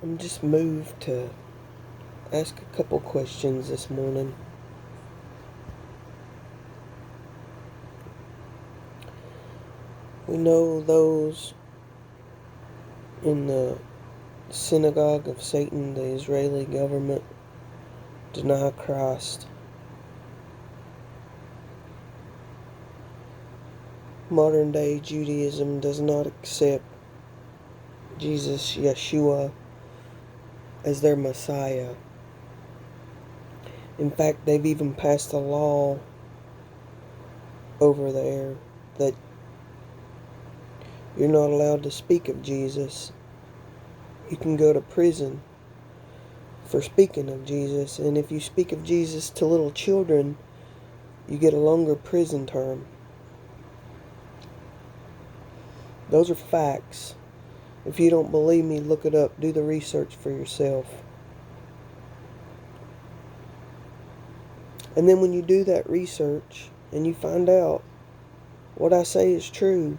I'm just moved to ask a couple questions this morning. We know those in the synagogue of Satan, the Israeli government, deny Christ. Modern day Judaism does not accept Jesus, Yeshua, as their Messiah. In fact, they've even passed a law over there that you're not allowed to speak of Jesus. You can go to prison for speaking of Jesus, and if you speak of Jesus to little children, you get a longer prison term. Those are facts. If you don't believe me, look it up. Do the research for yourself. And then when you do that research and you find out what I say is true,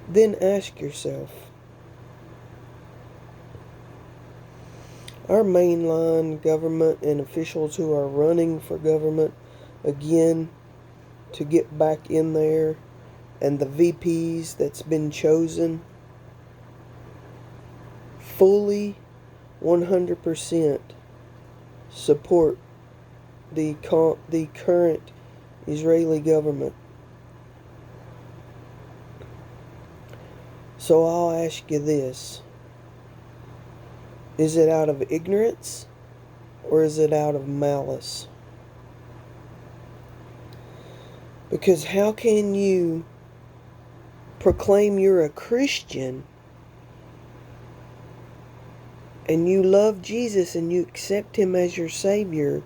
then ask yourself, our mainline government and officials who are running for government again to get back in there, and the VPs that's been chosen, fully 100% support the current Israeli government. So I'll ask you this. Is it out of ignorance or is it out of malice? Because how can you proclaim you're a Christian and you love Jesus and you accept Him as your Savior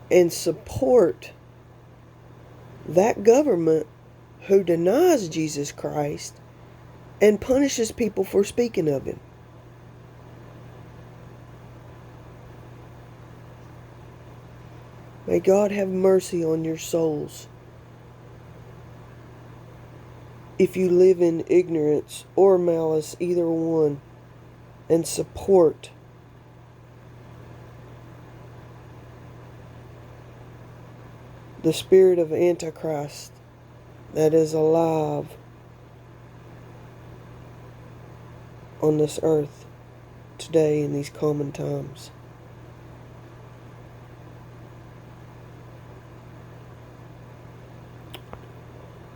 and support that government who denies Jesus Christ and punishes people for speaking of Him? May God have mercy on your souls if you live in ignorance or malice, either one, and support the spirit of Antichrist that is alive on this earth today in these common times.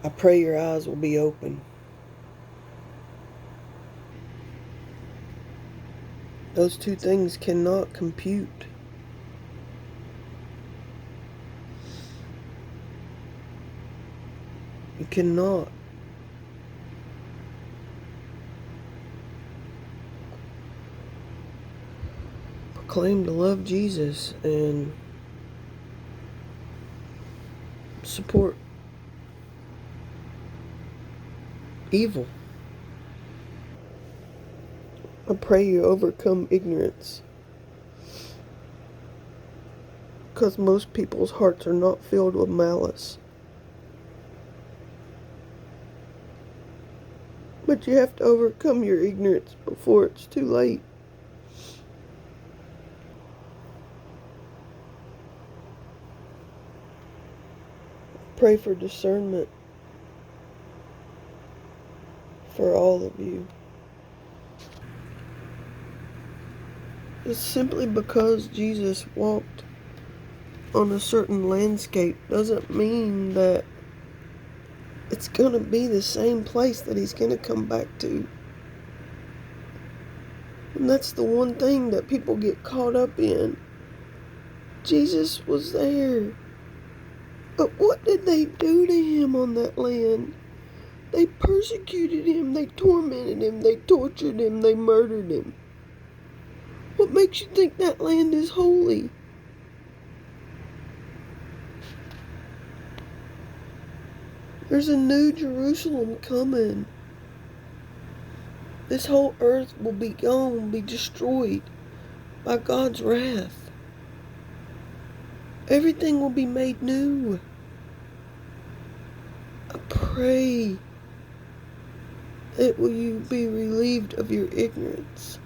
I pray your eyes will be open. Those two things cannot compute. You cannot. Proclaim to love Jesus and support evil. I pray you overcome ignorance, because most people's hearts are not filled with malice. But you have to overcome your ignorance before it's too late. Pray for discernment for all of you. It's simply because Jesus walked on a certain landscape doesn't mean that it's going to be the same place that He's going to come back to. And that's the one thing that people get caught up in. Jesus was there. But what did they do to Him on that land? They persecuted Him, they tormented Him, they tortured Him, they murdered Him. What makes you think that land is holy? There's a new Jerusalem coming. This whole earth will be gone, be destroyed by God's wrath. Everything will be made new. I pray that will you be relieved of your ignorance.